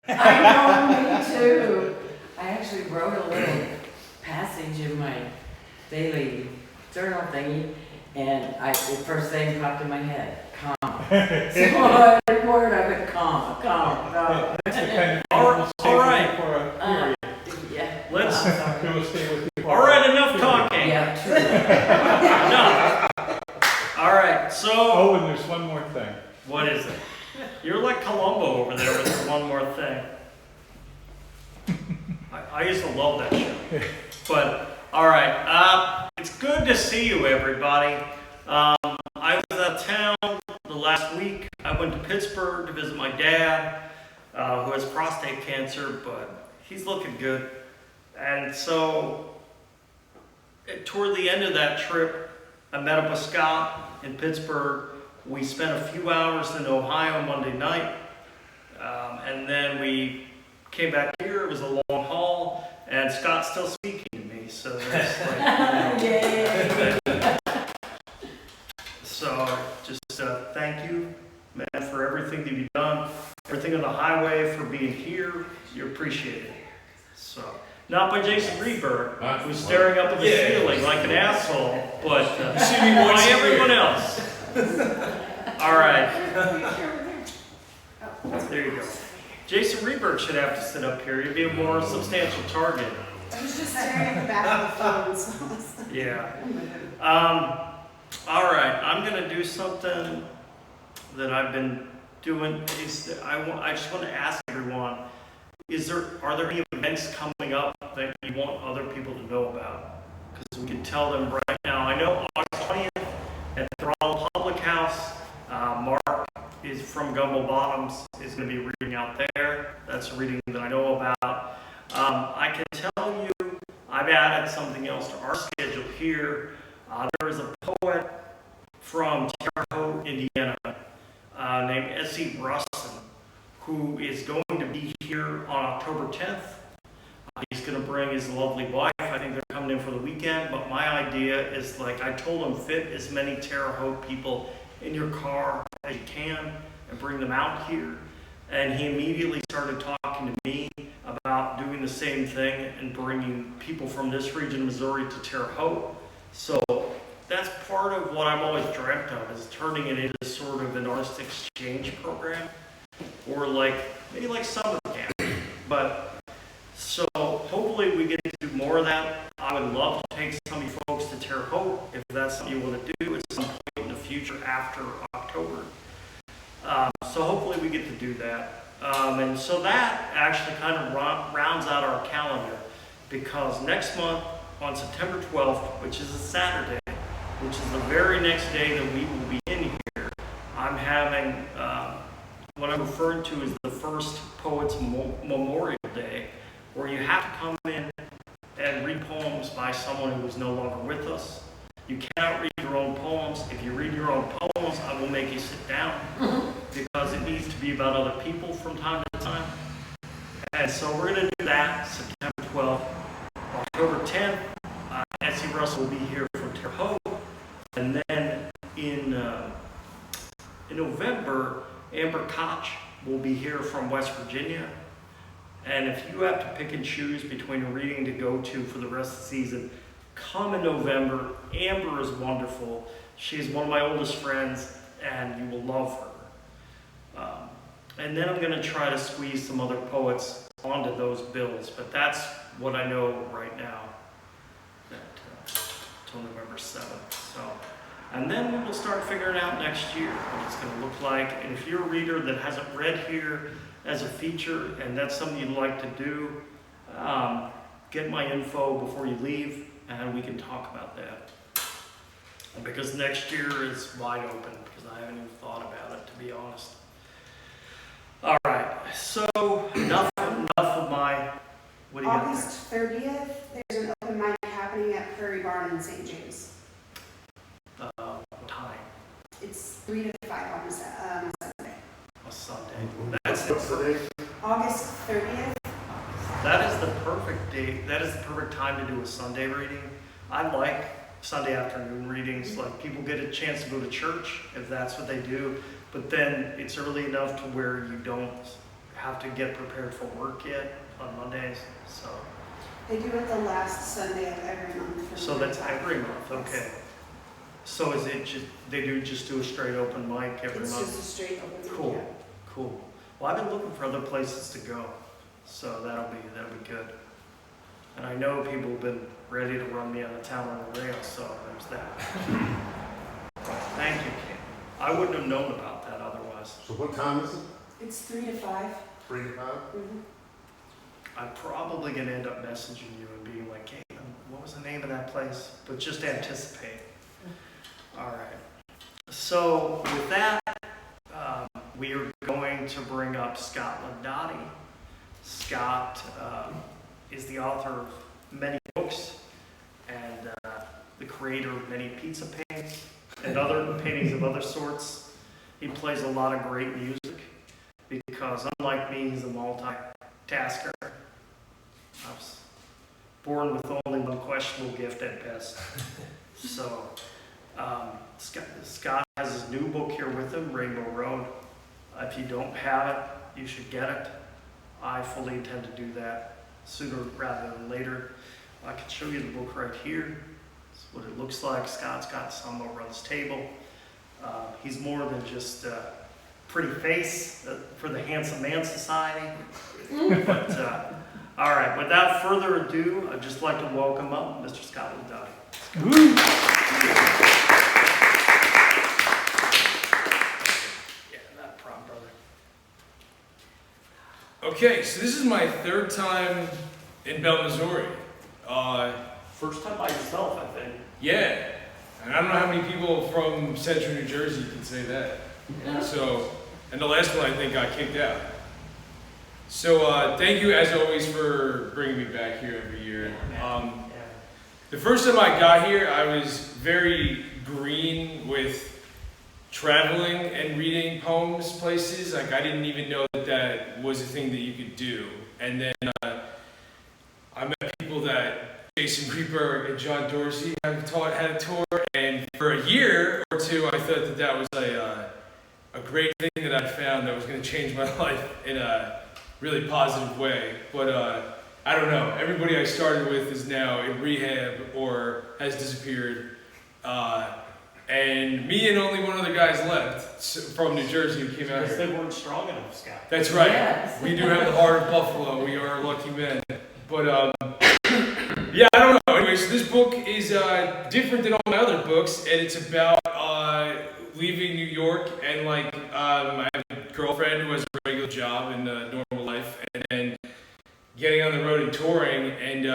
I know, me too. I actually wrote a little passage in my daily journal thingy, and the first thing popped in my head, comma. So every word of it, comma. That's the kind of thing we'll stay with you for a period. Yeah. Let's. We'll stay with you for All right, enough talking. Yeah, true. Enough. All right, so. Oh, and there's one more thing. What is it? You're like Columbo over there with the one more thing. I used to love that show. But, all right, it's good to see you, everybody. I was out of town the last week. I went to Pittsburgh to visit my dad, who has prostate cancer, but he's looking good. And so, toward the end of that trip, I met up with Scott in Pittsburgh. We spent a few hours in Ohio Monday night, and then we came back here. It was a long haul, and Scott's still speaking to me, so that's like, Yay. So just thank you, man, for everything that you've done, everything on the highway, for being here. You appreciate it. So, not by Jason Reedberg, who's staring up at the ceiling like an asshole, but by everyone else. All right. There you go. Jason Reedberg should have to sit up here. He'd be a more substantial target. I was just staring at the back of the phone. Yeah. All right. I'm gonna do something that I've been doing. I just want to ask everyone: are there any events coming up that you want other people to know about? Because we can tell them right now. I know August 20th at the Thrall Public House. Mark is from Gumbo Bottoms, is going to be reading out there. That's a reading that I know about. I can tell you, I've added something else to our schedule here. There is a poet from Terre Haute, Indiana, named S.E. Rustin, who is going to be here on October 10th. He's going to bring his lovely wife. I think they're coming in for the weekend, but my idea is, like, I told him, fit as many Terre Haute people in your car as you can and bring them out here. And he immediately started talking to me about doing the same thing and bringing people from this region of Missouri to Terre Haute. So that's part of what I've always dreamt of, is turning it into sort of an artist exchange program, or maybe like summer camp. But so hopefully we get to do more of that. I would love to take some of you folks to Terre Haute if that's something you want to do at some point in the future after October. So hopefully we get to do that. And so that actually kind of rounds out our calendar, because next month on September 12th, which is a Saturday, which is the very next day that we will be in here, I'm having what I'm referring to as the first Poets Memorial Day, where you have to come in and read poems by someone who is no longer with us. You cannot read your own poems. If you read your own poems, I will make you sit down, because it needs to be about other people from time to time. And so we're going to do that September 12th. October 10th, S.E. Russell will be here from Terre Haute. And then in November, Amber Koch will be here from West Virginia. And if you have to pick and choose between a reading to go to for the rest of the season, come in November. Amber is wonderful. She's one of my oldest friends, and you will love her. And then I'm going to try to squeeze some other poets onto those bills, but that's what I know right now, until November 7th. So, and then we will start figuring out next year what it's going to look like. And if you're a reader that hasn't read here as a feature, and that's something you'd like to do, get my info before you leave, and we can talk about that. Because next year is wide open, because I haven't even thought about it, to be honest. All right, so enough of my, what do you got there? August 30th, there's an open mic happening at Prairie Barn in St. James. What time? It's 3 to 5 on Sunday. A Sunday. That's August 30th. That is the perfect date. That is the perfect time to do a Sunday reading. I like Sunday afternoon readings. Like, people get a chance to go to church if that's what they do, but then it's early enough to where you don't have to get prepared for work yet on Mondays, so. They do it the last Sunday of every month. from So that's 9 to 5. every month, okay. So is it just, they just do a straight open mic every It's month? just a straight open mic. Cool, cool. Well, I've been looking for other places to go, so that'll be good. And I know people have been ready to run me out of town on the rail, so there's that. Thank you, Kate. I wouldn't have known about that otherwise. So what time is it? It's 3 to 5. 3 to 5? Mm-hmm. I'm probably gonna end up messaging you and being like, Caitlin, what was the name of that place? But just anticipate. All right. So with that, we are going to bring up Scott Laudati. Scott is the author of many books and the creator of many pizza paintings and other paintings of other sorts. He plays a lot of great music because, unlike me, he's a multitasker. I was born with only one questionable gift at best. So, Scott has his new book here with him, Rainbow Road. If you don't have it, you should get it. I fully intend to do that sooner rather than later. I can show you the book right here. This is what it looks like. Scott's got some over on his table. He's more than just a pretty face for the Handsome Man Society. But, all right, without further ado, I'd just like to welcome up Mr. Scott Laudati. Yeah, not a problem, brother. Okay, so this is my third time in Bell, Missouri. First time by yourself, I think. Yeah, and I don't know how many people from Central New Jersey can say that. Yeah. So, and the last one I think got kicked out. So thank you as always for bringing me back here every year. The first time I got here, I was very green with traveling and reading poems places. Like I didn't even know that that was a thing that you could do. And then I met people that Jason Greenberg and John Dorsey had a tour, and for a year or two, I thought that that was a great thing that I found that was going to change my life in a really positive way. But I don't know. Everybody I started with is now in rehab or has disappeared. And me and only one other guy's left from New Jersey who came out Because here. they weren't strong enough, Scott. That's right. Yes. We do have the heart of Buffalo. We are lucky men. But yeah, I don't know. Anyway, so this book is different than all my other books, and it's about leaving New York and like I have a girlfriend who has a regular job in normal life, and then getting on the road and touring and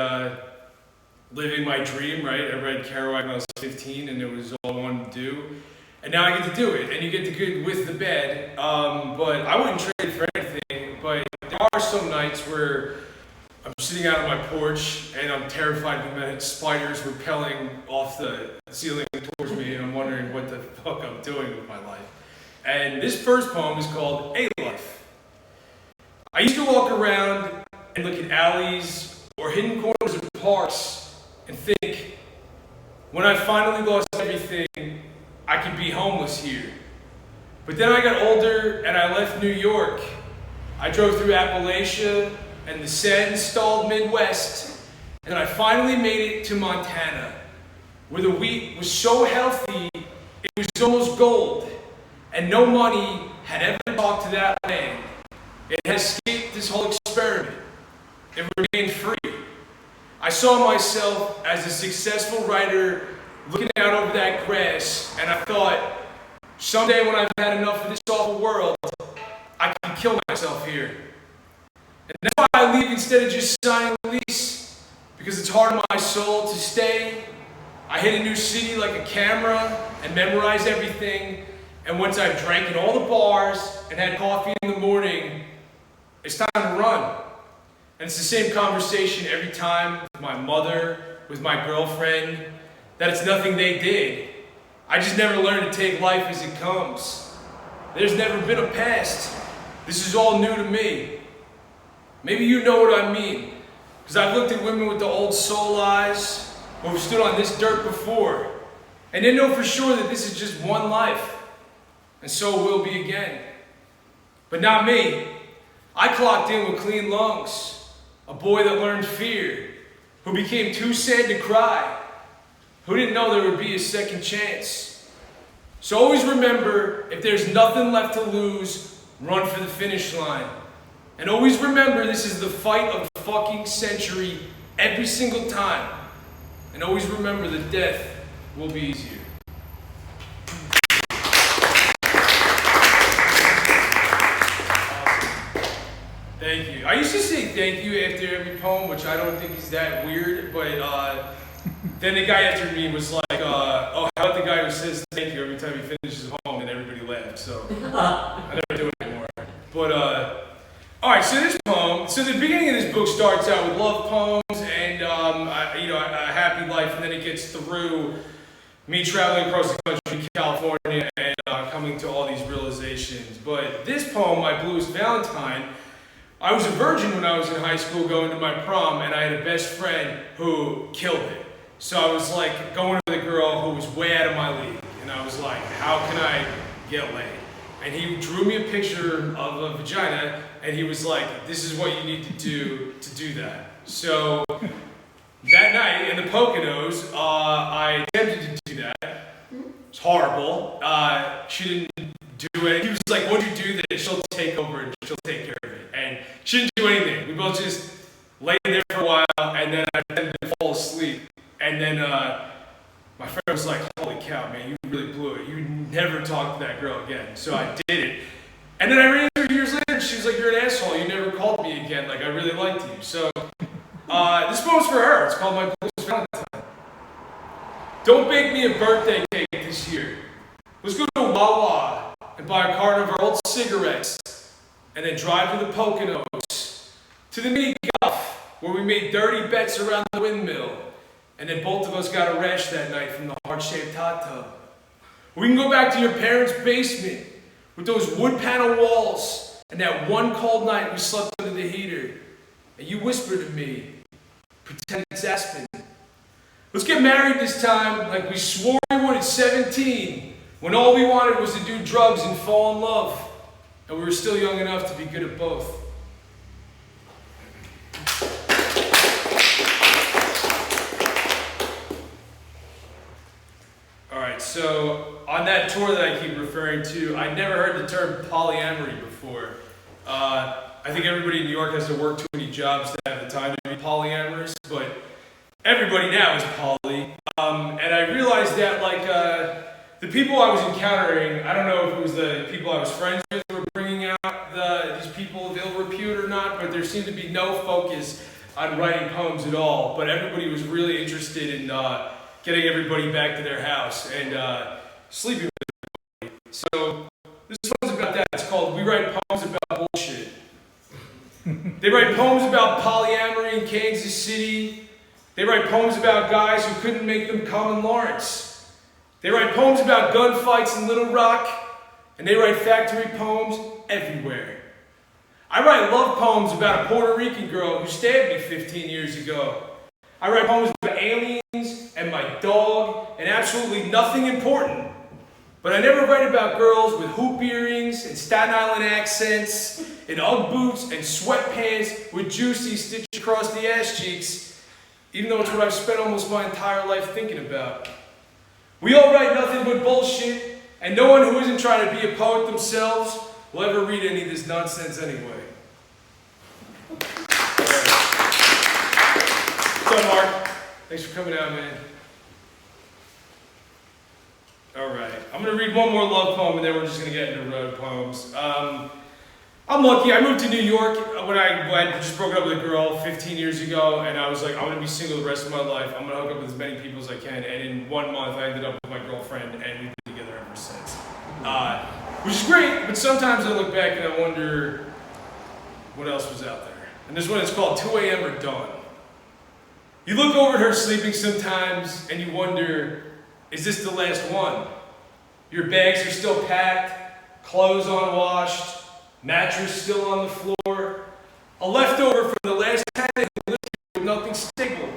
living my dream. Right, I read Kerouac when I was 15, and it was all I wanted to do, and now I get to do it. And you get the good with the bad, but I wouldn't trade it for anything. But there are some nights where I'm sitting out on my porch and I'm terrified of spiders rappelling off the ceiling towards me, and I'm wondering what the fuck I'm doing with my life. And this first poem is called A Life. I used to walk around and look at alleys or hidden corners of parks and think, when I finally lost everything, I could be homeless here. But then I got older and I left New York. I drove through Appalachia and the sand-stalled Midwest, and I finally made it to Montana, where the wheat was so healthy, it was almost gold, and no money had ever talked to that land. It had escaped this whole experiment. It remained free. I saw myself as a successful writer looking out over that grass, and I thought, someday when I've had enough of this awful world, I can kill myself here. And that's why I leave instead of just signing a lease, because it's hard on my soul to stay. I hit a new city like a camera and memorize everything. And once I've drank in all the bars and had coffee in the morning, it's time to run. And it's the same conversation every time with my mother, with my girlfriend, that it's nothing they did. I just never learned to take life as it comes. There's never been a past. This is all new to me. Maybe you know what I mean, because I've looked at women with the old soul eyes who have stood on this dirt before, and they know for sure that this is just one life, and so it will be again. But not me. I clocked in with clean lungs, a boy that learned fear, who became too sad to cry, who didn't know there would be a second chance. So always remember, if there's nothing left to lose, run for the finish line. And always remember, this is the fight of the fucking century every single time. And always remember that death will be easier. Thank you. I used to say thank you after every poem, which I don't think is that weird, but then the guy after me was like, oh, how about the guy who says thank you every time he finishes a poem, and everybody laughed, so I never do it anymore. But, alright, so this poem, so the beginning of this book starts out with love poems and, a happy life, and then it gets through me traveling across the country, California, and coming to all these realizations. But this poem, My Bluest Valentine, I was a virgin when I was in high school going to my prom, and I had a best friend who killed it. So I was like going with a girl who was way out of my league, and I was like, how can I get laid? And he drew me a picture of a vagina, and he was like, this is what you need to do that. So that night in the Poconos, I attempted to do that. It's horrible. She didn't do it. He was like, once you do this, she'll take over and she'll take care of it. And she didn't do anything. We both just laid there for a while, and then I tended to fall asleep. And then my friend was like, holy cow, man, you really blew it. You never talk to that girl again. So I did it. And then I ran into her years later, and she was like, you're an asshole. You never called me again. Like, I really liked you. So this poem's for her. It's called My Bluest Valentine. Don't bake me a birthday cake this year. Let's go to Wawa and buy a carton of our old cigarettes, and then drive to the Poconos, to the mini golf, where we made dirty bets around the windmill, and then both of us got a rash that night from the heart-shaped hot tub. We can go back to your parents' basement with those wood panel walls, and that one cold night we slept under the heater, and you whispered to me, pretend it's Aspen. Let's get married this time like we swore we would at 17, when all we wanted was to do drugs and fall in love, and we were still young enough to be good at both. Alright, so on that tour that I keep referring to, I never heard the term polyamory before. I think everybody in New York has to work too many jobs to have the time to be polyamorous, but everybody now is poly. And I realized that, like, the people I was encountering, I don't know if it was the people I was friends with who were bringing out these people of ill repute or not, but there seemed to be no focus on writing poems at all. But everybody was really interested in getting everybody back to their house and sleeping with everybody. So this one's about that. It's called We Write Poems About Bullshit. They write poems about polyamory in Kansas City. They write poems about guys who couldn't make them come in Lawrence. They write poems about gunfights in Little Rock, and they write factory poems everywhere. I write love poems about a Puerto Rican girl who stabbed me 15 years ago. I write poems about aliens and my dog and absolutely nothing important. But I never write about girls with hoop earrings and Staten Island accents and Ugg boots and sweatpants with Josie stitched across the ass cheeks, even though it's what I've spent almost my entire life thinking about. We all write nothing but bullshit, and no one who isn't trying to be a poet themselves will ever read any of this nonsense anyway. What's up, Mark? Thanks for coming out, man. Alright, I'm going to read one more love poem, and then we're just going to get into road poems. I'm lucky. I moved to New York when I just broke up with a girl 15 years ago, and I was like, I'm going to be single the rest of my life. I'm going to hook up with as many people as I can, and in 1 month I ended up with my girlfriend, and we've been together ever since. Which is great, but sometimes I look back and I wonder what else was out there. And this one is called 2 a.m. or Dawn. You look over at her sleeping sometimes, and you wonder, is this the last one? Your bags are still packed, clothes unwashed, mattress still on the floor, a leftover from the last tenant who lived here with nothing stable.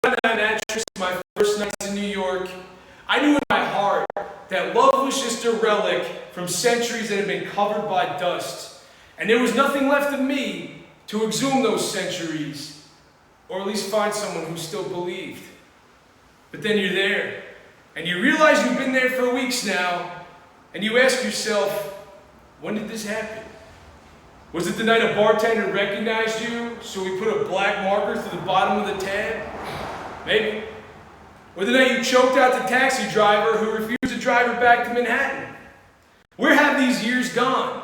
On that mattress, my first nights in New York, I knew in my heart that love was just a relic from centuries that had been covered by dust. And there was nothing left of me to exhume those centuries, or at least find someone who still believed. But then you're there, and you realize you've been there for weeks now, and you ask yourself, when did this happen? Was it the night a bartender recognized you, so he put a black marker through the bottom of the tab? Maybe. Or the night you choked out the taxi driver who refused to drive her back to Manhattan? Where have these years gone?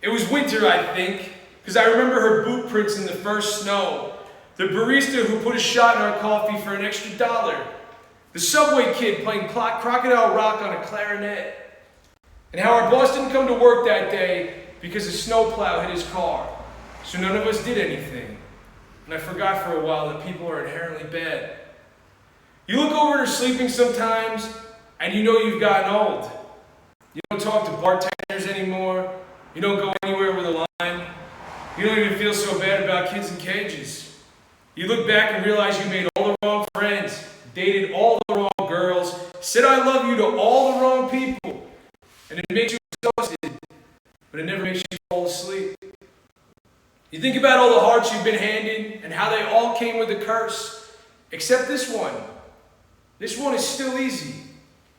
It was winter, I think, because I remember her boot prints in the first snow, the barista who put a shot in our coffee for an extra $1, the subway kid playing Crocodile Rock on a clarinet, and how our boss didn't come to work that day because a snowplow hit his car, so none of us did anything. And I forgot for a while that people are inherently bad. You look over at her sleeping sometimes, and you know you've gotten old. You don't talk to bartenders anymore. You don't go anywhere with a line. You don't even feel so bad about kids in cages. You look back and realize you made all the wrong friends, dated all the wrong girls, said I love you to all the wrong people, and it makes you exhausted, but it never makes you fall asleep. You think about all the hearts you've been handed and how they all came with a curse, except this one. This one is still easy.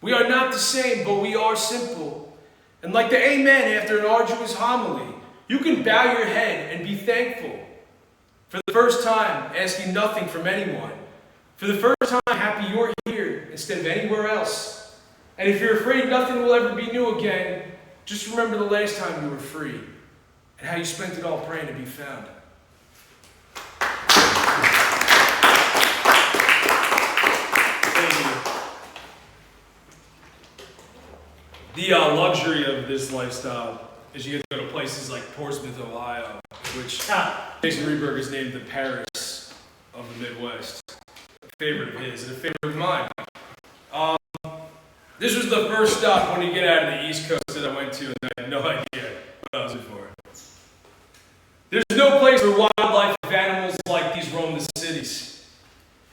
We are not the same, but we are simple. And like the amen after an arduous homily, you can bow your head and be thankful. For the first time, asking nothing from anyone. For the first time, happy you're here instead of anywhere else. And if you're afraid nothing will ever be new again, just remember the last time you were free and how you spent it all praying to be found. The luxury of this lifestyle is you get to go to places like Portsmouth, Ohio, which Jason Reberg has named the Paris of the Midwest. A favorite of his and a favorite of mine. This was the first stop when you get out of the East Coast that I went to, and I had no idea what I was in for. There's no place where wildlife and animals like these roam the cities.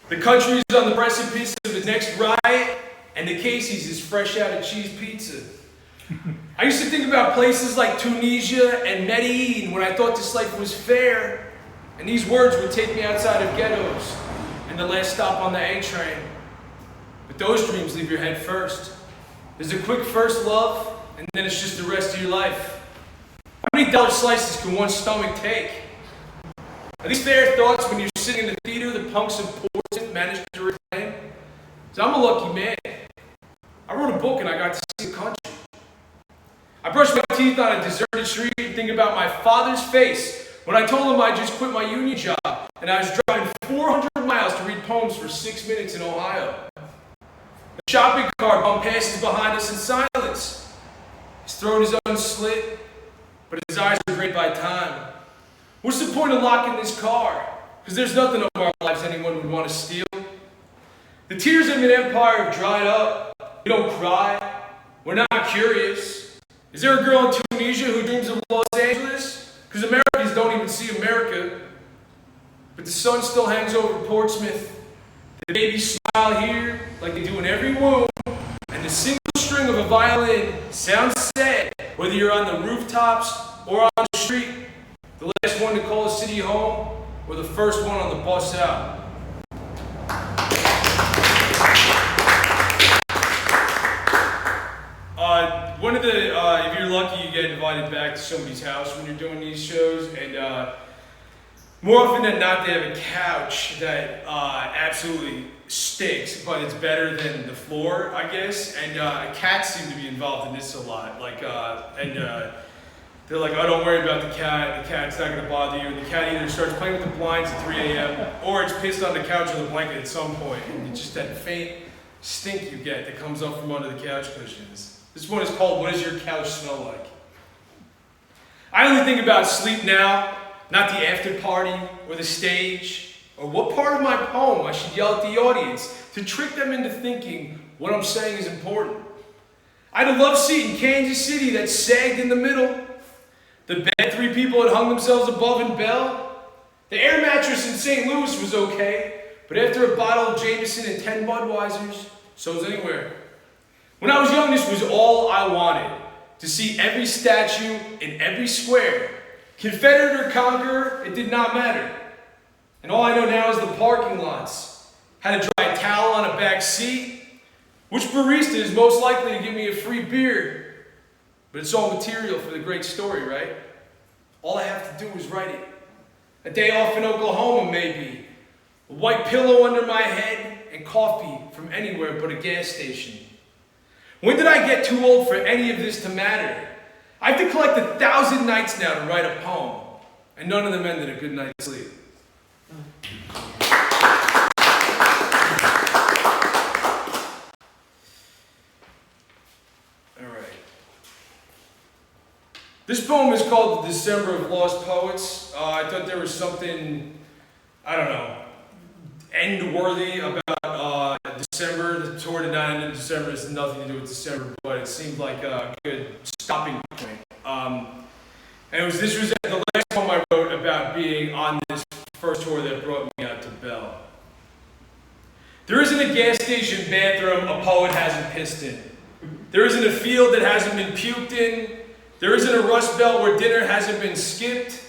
The country is on the precipice of its next riot, and the Casey's is fresh out of cheese pizza. I used to think about places like Tunisia and Medellin when I thought this life was fair, and these words would take me outside of ghettos and the last stop on the A train. But those dreams leave your head first. There's a quick first love, and then it's just the rest of your life. How many dollar slices can one stomach take? Are these fair thoughts when you're sitting in the theater the punks of Portsmouth managed to reclaim? So I'm a lucky man. I wrote a book and I got to see the country. I brushed my teeth on a deserted street and think about my father's face when I told him I just quit my union job and I was driving 400 miles to read poems for 6 minutes in Ohio. A shopping cart bumped passes behind us in silence. His throat is unslit, but his eyes are great by time. What's the point of locking this car? Because there's nothing of our lives anyone would want to steal. The tears of an empire have dried up. We don't cry. We're not curious. Is there a girl in Tunisia who dreams of Los Angeles? Because Americans don't even see America. But the sun still hangs over Portsmouth. The babies smile here like they do in every womb. And the single string of a violin sounds sad, whether you're on the rooftops or on the street. The last one to call a city home or the first one on the bus out. One of the, if you're lucky, you get invited back to somebody's house when you're doing these shows, and more often than not, they have a couch that absolutely stinks, but it's better than the floor, I guess. And cats seem to be involved in this a lot. Like, they're like, "Oh, don't worry about the cat. The cat's not going to bother you." And the cat either starts playing with the blinds at 3 a.m. or it's pissed on the couch or the blanket at some point, and it's just that faint stink you get that comes up from under the couch cushions. This one is called "What Does Your Couch Smell Like?" I only think about sleep now, not the after party or the stage, or what part of my poem I should yell at the audience to trick them into thinking what I'm saying is important. I had a love seat in Kansas City that sagged in the middle. The bed 3 people had hung themselves above in Bell. The air mattress in St. Louis was okay, but after a bottle of Jameson and 10 Budweisers, so was anywhere. When I was young, this was all I wanted. To see every statue in every square. Confederate or conqueror, it did not matter. And all I know now is the parking lots, how to dry a towel on a back seat, which barista is most likely to give me a free beer. But it's all material for the great story, right? All I have to do is write it. A day off in Oklahoma, maybe. A white pillow under my head and coffee from anywhere but a gas station. When did I get too old for any of this to matter? I have to collect 1,000 nights now to write a poem, and none of them ended a good night's sleep. All right. This poem is called The December of Lost Poets. I thought there was something, I don't know, end-worthy about December. Toward the end of December has nothing to do with December, but it seemed like a good stopping point. And this was the last poem I wrote about being on this first tour that brought me out to Bell. There isn't a gas station bathroom a poet hasn't pissed in. There isn't a field that hasn't been puked in. There isn't a Rust Belt where dinner hasn't been skipped.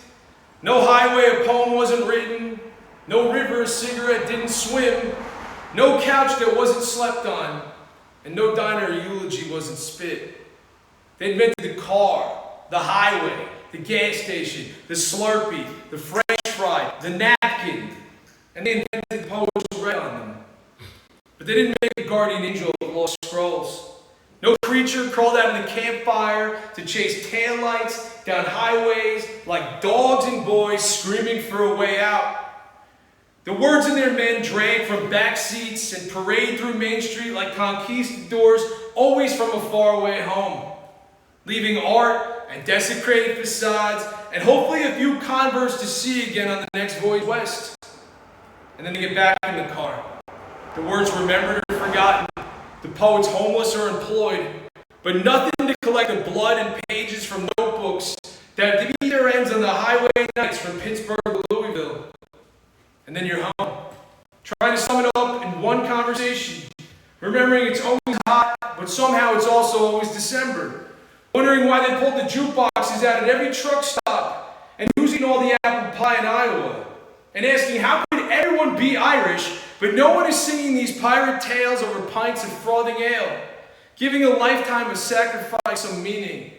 No highway a poem wasn't written. No river a cigarette didn't swim. No couch that wasn't slept on. And no diner a eulogy wasn't spit. They invented the car, the highway, the gas station, the Slurpee, the French fry, the napkin. And they invented poets who read on them. But they didn't make a guardian angel of lost scrolls. No creature crawled out of the campfire to chase taillights down highways like dogs and boys screaming for a way out. The words in their men drank from back seats and parade through Main Street like conquistadors, always from a faraway home, leaving art and desecrated facades and hopefully a few converts to see again on the next voyage west. And then they get back in the car. The words remembered or forgotten. The poets homeless or employed, but nothing to collect the blood and pages from notebooks that beat their ends on the highway nights from Pittsburgh to Louisville. And then you're home, trying to sum it up in one conversation, remembering it's always hot, but somehow it's also always December, wondering why they pulled the jukeboxes out at every truck stop, and who's eating all the apple pie in Iowa, and asking how could everyone be Irish, but no one is singing these pirate tales over pints of frothing ale, giving a lifetime of sacrifice some meaning,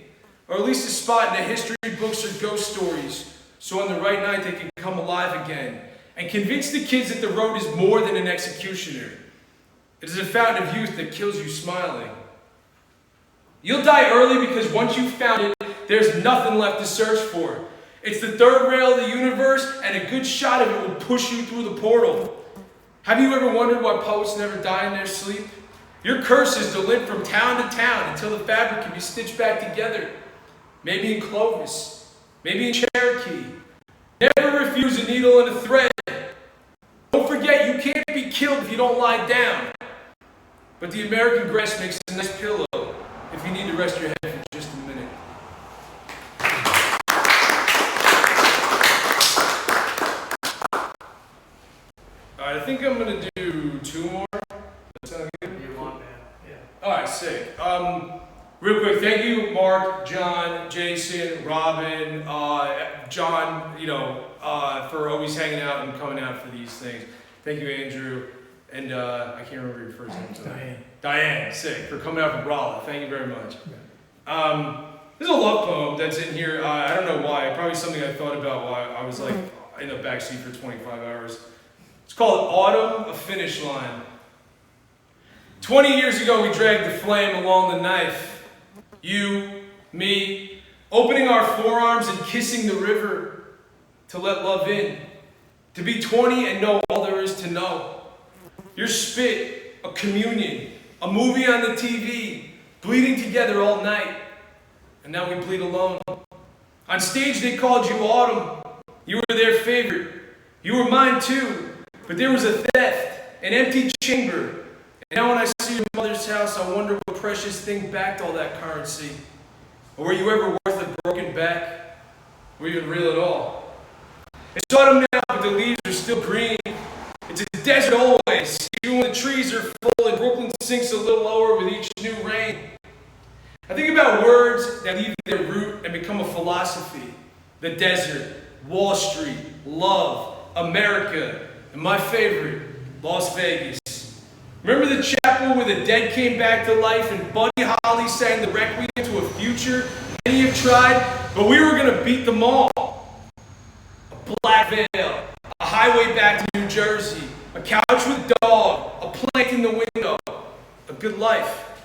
or at least a spot in the history books or ghost stories, so on the right night they can come alive again, and convince the kids that the road is more than an executioner. It is a fountain of youth that kills you smiling. You'll die early because once you've found it, there's nothing left to search for. It's the third rail of the universe, and a good shot of it will push you through the portal. Have you ever wondered why poets never die in their sleep? Your curse is to limp from town to town until the fabric can be stitched back together. Maybe in Clovis, maybe in Cherokee. Never refuse a needle and a thread. Don't forget you can't be killed if you don't lie down. But the American grass makes a nice pillow if you need to rest your head for just a minute. Alright, I think I'm going to do two more. That sound good? You want, man? Yeah. Alright, sick. Real quick, thank you, Mark, John, Jason, Robin, John, for always hanging out and coming out for these things. Thank you, Andrew, and I can't remember your first name. So. Diane, sick, for coming out from Rolla. Thank you very much. There's a love poem that's in here. I don't know why. Probably something I thought about while I was like in the backseat for 25 hours. It's called Autumn, a Finish Line. 20 years ago, we dragged the flame along the knife. You, me, opening our forearms and kissing the river to let love in. To be 20 and know all there is to know. Your spit, a communion, a movie on the TV, bleeding together all night. And now we bleed alone. On stage they called you Autumn. You were their favorite. You were mine too. But there was a theft, an empty chamber. And now when I see your mother's house, I wonder what precious thing backed all that currency. Or were you ever worth a broken back? Were you even real at all? It's autumn now, but the leaves are still green. It's a desert always, even when the trees are full and Brooklyn sinks a little lower with each new rain. I think about words that leave their root and become a philosophy. the desert, Wall Street, love, America, and my favorite, Las Vegas. Remember the chapel where the dead came back to life and Buddy Holly sang the Requiem to a future many have tried, but we were going to beat them all. A black veil, a highway back to New Jersey, a couch with a dog, a plant in the window, a good life.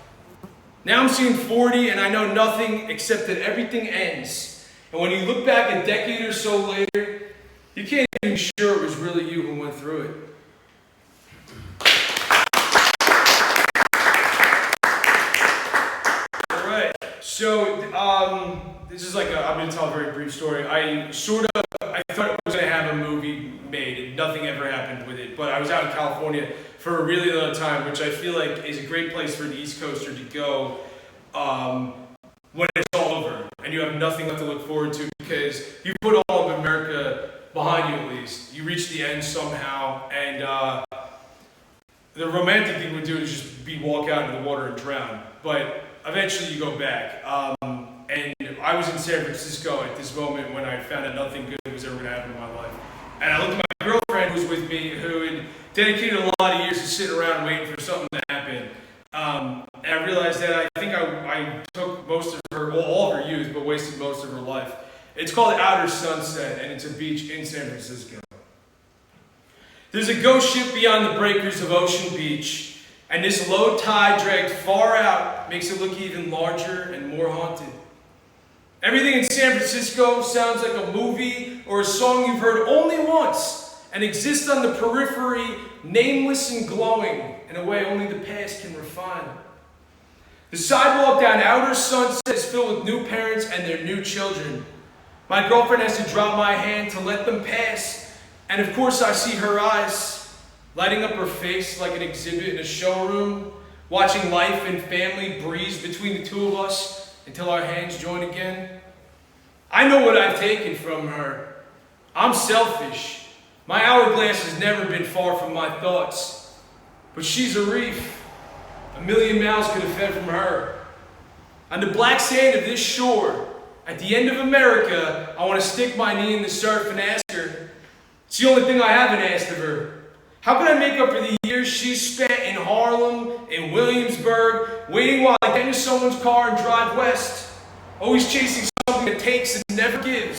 Now I'm seeing 40 and I know nothing except that everything ends. And when you look back a decade or so later, you can't even be sure it was really you who went through it. So, this is like I'm going to tell a very brief story. I thought I was going to have a movie made, and nothing ever happened with it. But I was out in California for a really long time, which I feel like is a great place for an East Coaster to go when it's all over, and you have nothing left to look forward to because you put all of America behind you at least. You reach the end somehow, and the romantic thing we do is just walk out into the water and drown. But eventually you go back. And I was in San Francisco at this moment when I found out nothing good was ever going to happen in my life. And I looked at my girlfriend who was with me, who had dedicated a lot of years to sitting around waiting for something to happen. And I realized that I think I took most of her, well, all of her youth, but wasted most of her life. It's called Outer Sunset, and it's a beach in San Francisco. There's a ghost ship beyond the breakers of Ocean Beach. And this low tide dragged far out makes it look even larger and more haunted. Everything in San Francisco sounds like a movie or a song you've heard only once and exists on the periphery, nameless and glowing in a way only the past can refine. The sidewalk down Outer Sunset is filled with new parents and their new children. My girlfriend has to drop my hand to let them pass, and of course I see her eyes, lighting up her face like an exhibit in a showroom, watching life and family breeze between the two of us until our hands join again. I know what I've taken from her. I'm selfish. My hourglass has never been far from my thoughts. But she's a reef. A million mouths could have fed from her. On the black sand of this shore, at the end of America, I want to stick my knee in the surf and ask her. It's the only thing I haven't asked of her. How can I make up for the years she's spent in Harlem, in Williamsburg, waiting while I get into someone's car and drive west, always chasing something that takes and never gives,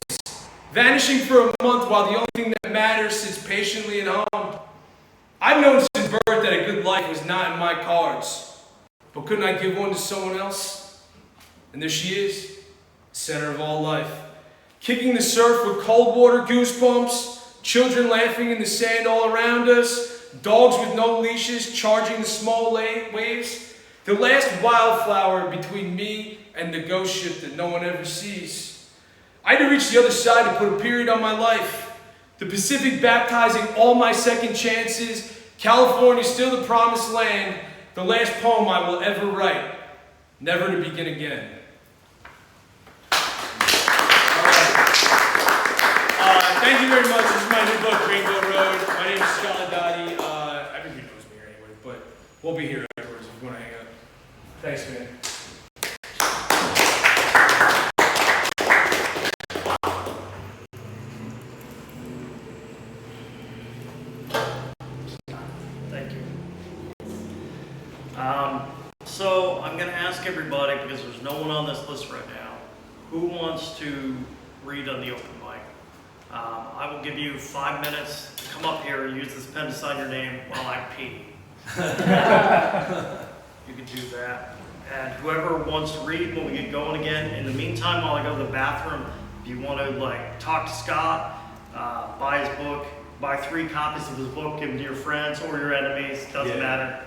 vanishing for a month while the only thing that matters sits patiently at home? I've known since birth that a good life was not in my cards, but couldn't I give one to someone else? And there she is, center of all life, kicking the surf with cold water goosebumps, children laughing in the sand all around us, dogs with no leashes charging the small waves, the last wildflower between me and the ghost ship that no one ever sees. I had to reach the other side to put a period on my life. The Pacific baptizing all my second chances, California still the promised land, the last poem I will ever write, never to begin again. Thank you very much. This is my new book, Rainbow Road. My name is Laudati. Everybody knows me here anyway, but we'll be here afterwards if you want to hang out. Thanks, man. Thank you. So I'm going to ask everybody, because there's no one on this list right now, who wants to read on the open mic? I will give you 5 minutes to come up here and use this pen to sign your name while I pee. You can do that. And whoever wants to read when we get going again, in the meantime, while I go to the bathroom, if you want to talk to Scott, buy his book, buy 3 copies of his book, give them to your friends or your enemies, doesn't matter.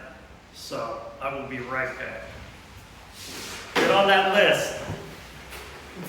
So I will be right back. Get on that list.